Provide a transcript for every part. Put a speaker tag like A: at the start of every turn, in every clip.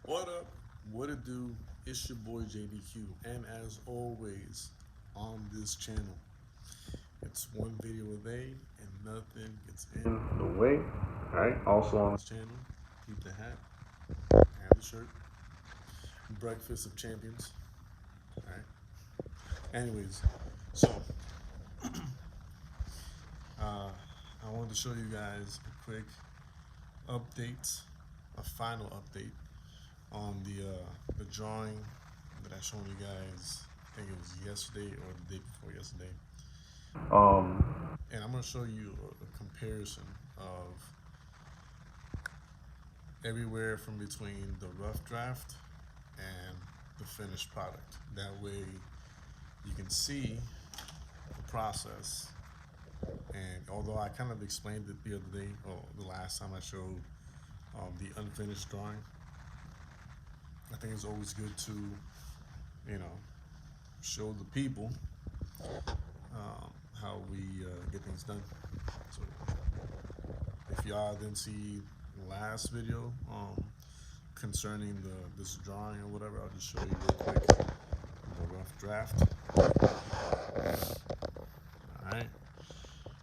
A: What up? What it do? It's your boy JDQ, and as always, on this channel, it's one video a day, and nothing gets in the way. All right. Also on this channel, keep the hat, have the shirt, breakfast of champions. All right. Anyways, so uh, I wanted to show you guys a quick update, a final update on the drawing that I showed you guys. I think it was yesterday or the day before yesterday. Um, and I'm gonna show you a comparison of everywhere from between the rough draft and the finished product. That way, you can see the process. And although I kind of explained it the other day, or the last time I showed the unfinished drawing, I think it's always good to, you know, show the people how we get things done. So if y'all didn't see the last video concerning this drawing or whatever, I'll just show you real quick the rough draft. All right.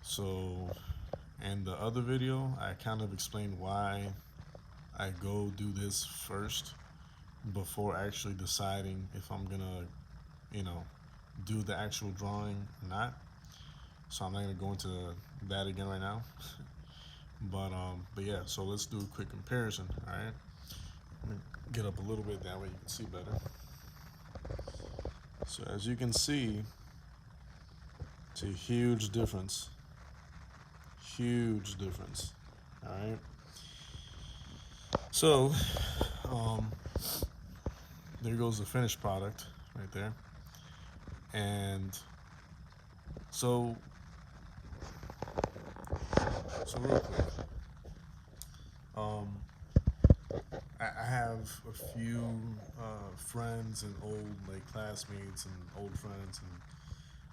A: So, and the other video, I kind of explained why I go do this first before actually deciding if I'm gonna, you know, do the actual drawing or not. So I'm not gonna go into that again right now. But yeah, so let's do a quick comparison. All right, let me get up a little bit, that way you can see better. So as you can see, it's a huge difference. Huge difference. All right. So um, there goes the finished product right there, and so real quick, um, I have a few friends and old classmates and old friends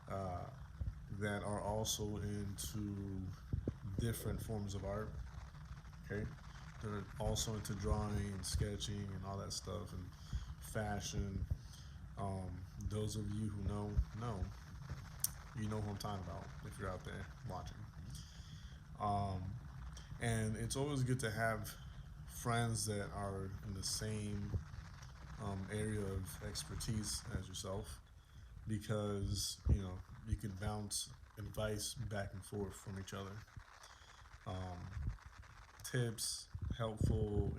A: and that are also into different forms of art. Okay, they're also into drawing, sketching, and all that stuff, and fashion. Um, those of you who know, you know who I'm talking about if you're out there watching. Um, and it's always good to have friends that are in the same area of expertise as yourself, because you can bounce advice back and forth from each other. Um, Tips, helpful,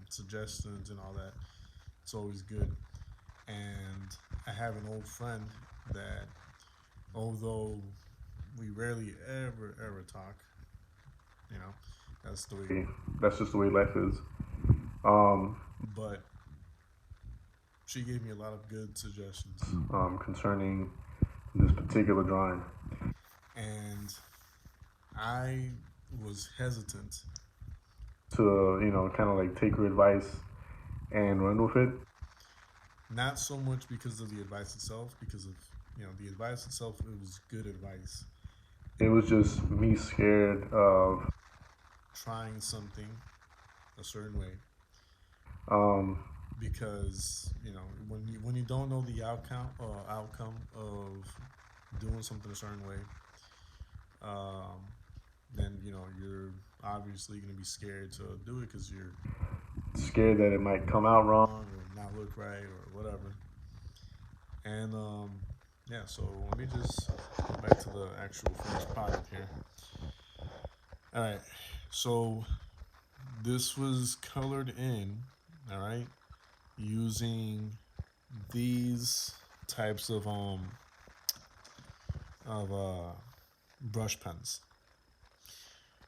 A: suggestions and all that. It's always good. And I have an old friend that, although we rarely ever talk, you know, that's the way. That's just the way life is. But she gave me a lot of good suggestions concerning this particular drawing, and I was hesitant to kind of take her advice and run with it. Not so much because of the advice itself, because of the advice itself. It was good advice. It was just me scared of trying something a certain way, because when you don't know the outcome of doing something a certain way, then you're obviously going to be scared to do it because you're scared that it might come out wrong or not look right or whatever. And yeah, so let me just go back to the actual finished product here. All right, so this was colored in, all right, using these types of brush pens.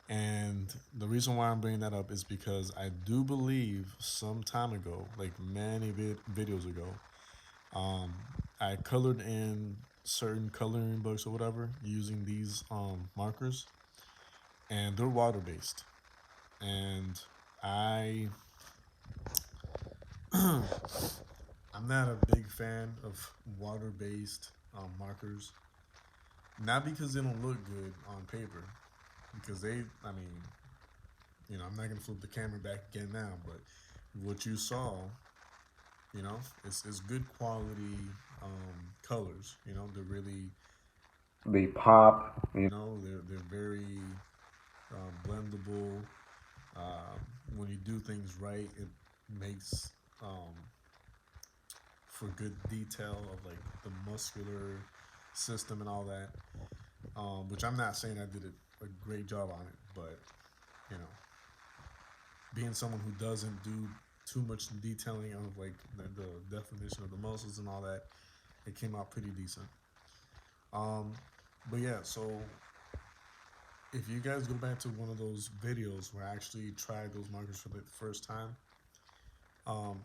A: And the reason why I'm bringing that up is because I do believe some time ago, like many videos ago, I colored in certain coloring books or whatever using these markers, and they're water based. And I, I'm not a big fan of water based markers. Not because they don't look good on paper, because I'm not gonna flip the camera back again now, but what you saw, it's good quality colors. They're really,
B: They pop.
A: they're very blendable. Um, when you do things right, it makes um, for good detail of like the muscular system and all that. Which I'm not saying I did a great job on it, but you know, being someone who doesn't do too much detailing of like the definition of the muscles and all that, it came out pretty decent. Um, but yeah, so if you guys go back to one of those videos where I actually tried those markers for the first time,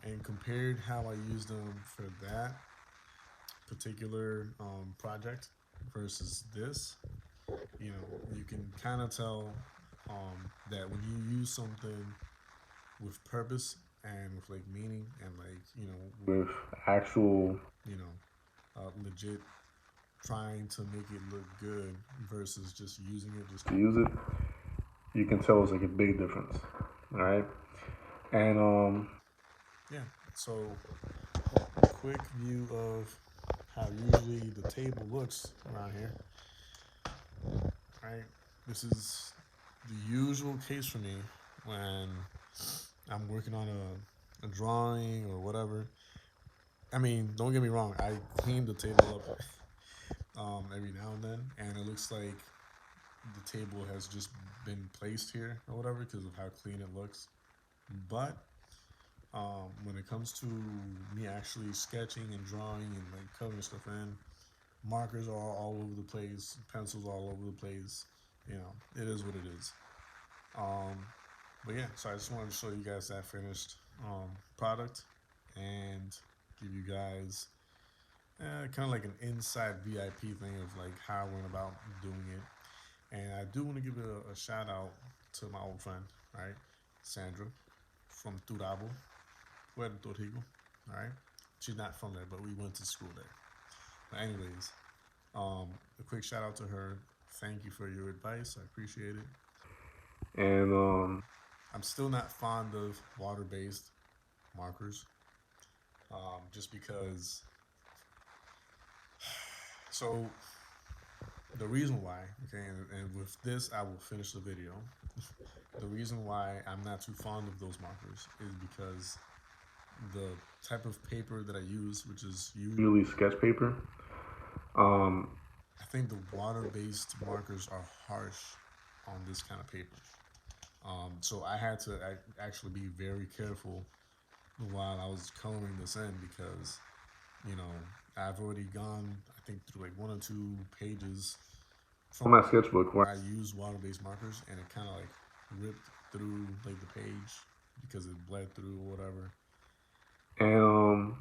A: and compared how I used them for that particular project versus this, you can kind of tell that when you use something with purpose and with like meaning and like
B: With actual
A: legit trying to make it look good versus just using it just
B: to use it, you can tell it's like a big difference. All right. And
A: yeah. So a quick view of how usually the table looks around here. Right. This is the usual case for me when I'm working on a drawing or whatever. I mean, don't get me wrong. I clean the table up every now and then, and it looks like the table has just been placed here or whatever because of how clean it looks. But when it comes to me actually sketching and drawing and like coloring stuff in, markers are all over the place, pencils all over the place. It is what it is. Um, but yeah, so I just wanted to show you guys that finished product and give you guys kind of like an inside VIP thing of like how I went about doing it. And I do want to give a shout out to my old friend, right, Sandra from Turabo, Puerto Rico. All right, she's not from there, but we went to school there. But anyways, a quick shout out to her. Thank you for your advice. I appreciate it.
B: and
A: I'm still not fond of water-based markers, just because. So the reason why, okay, and with this I will finish the video. The reason why I'm not too fond of those markers is because the type of paper that I use, which is
B: usually sketch paper. Um,
A: I think the water-based markers are harsh on this kind of paper. So I had to actually be very careful while I was coloring this in because you know I've already gone I think through like one or two pages
B: on
A: from
B: my sketchbook where
A: I use water-based markers and it kind of like ripped through like the page because it bled through or whatever.
B: and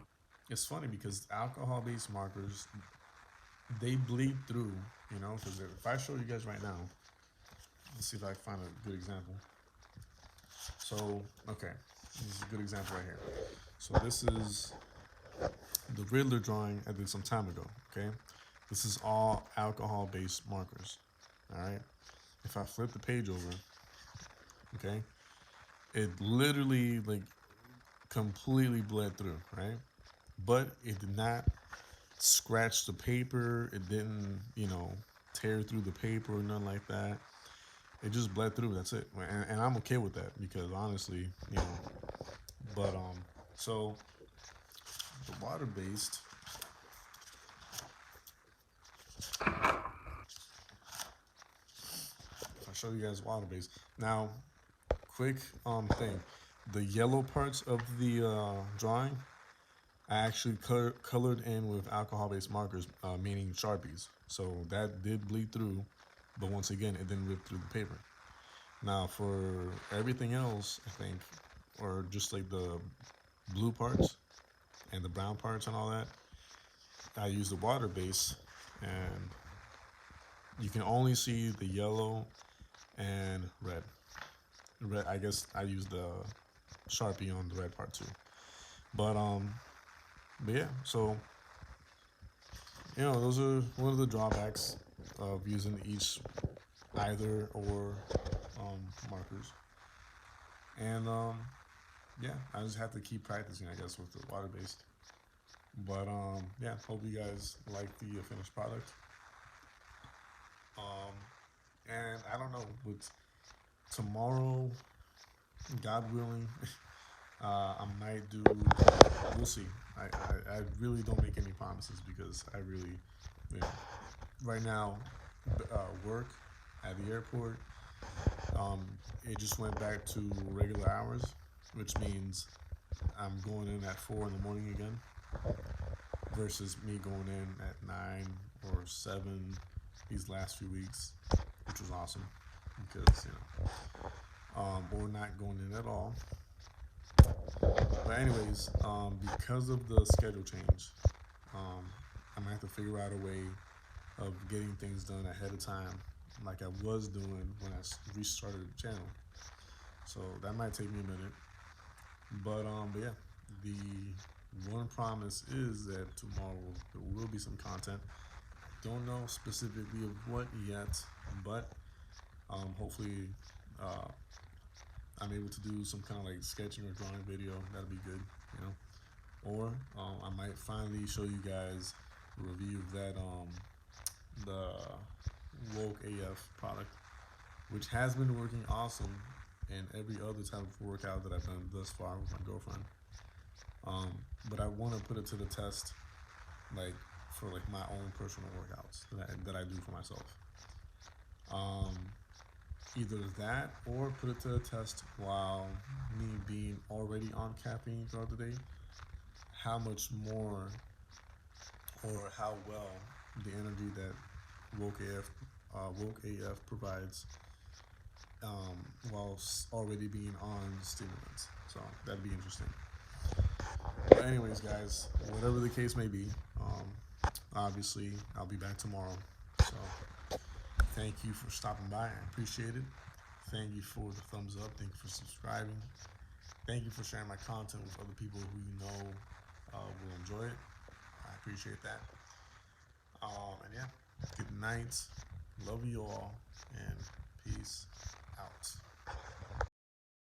A: It's funny because alcohol-based markers they bleed through, because if I show you guys right now, let's see if I can find a good example. So, okay, this is a good example right here. So this is the Riddler drawing I did some time ago, okay? This is all alcohol-based markers, all right? If I flip the page over, okay, it literally like completely bled through, right? But it did not scratch the paper. It didn't, tear through the paper or nothing like that. It just bled through. That's it, and I'm okay with that because honestly, But so the water based. If I show you guys water based now, quick thing, the yellow parts of the drawing I actually colored in with alcohol-based markers, meaning Sharpies. So that did bleed through, but once again, it didn't rip through the paper. Now for everything else, I think, or just like the blue parts and the brown parts and all that, I use the water base, and you can only see the yellow and red. Red, I guess I used the Sharpie on the red part too. But yeah. So those are one of the drawbacks of using each either or markers. And yeah, I just have to keep practicing, I guess, with the water based. But yeah, hope you guys like the finished product. Um, and I don't know, with tomorrow, God willing, I might do. We'll see. I really don't make any promises because I really, you know, right now, work at the airport. Um, it just went back to regular hours, which means I'm going in at 4 in the morning again, versus me going in at 9 or 7 these last few weeks, which was awesome because or not going in at all. But anyways, because of the schedule change, um, I'm gonna have to figure out a way of getting things done ahead of time, like I was doing when I restarted the channel. So that might take me a minute, but yeah, the one promise is that tomorrow there will be some content. Don't know specifically of what yet, but hopefully uh, I'm able to do some kind of like sketching or drawing video. That'll be good, you know. Or I might finally show you guys a review of that the woke AF product, which has been working awesome in every other type of workout that I've done thus far with my girlfriend. Um, but I want to put it to the test, like for like my own personal workouts that I do for myself. Um, Either that or put it to the test while me being already on caffeine throughout the day. How much more or how well the energy that Woke AF provides while already being on stimulants. So that'd be interesting. But anyways, guys, whatever the case may be, obviously I'll be back tomorrow. So thank you for stopping by. I appreciate it. Thank you for the thumbs up. Thank you for subscribing. Thank you for sharing my content with other people who you know will enjoy it. I appreciate that. And yeah, good night. Love you all, and peace out.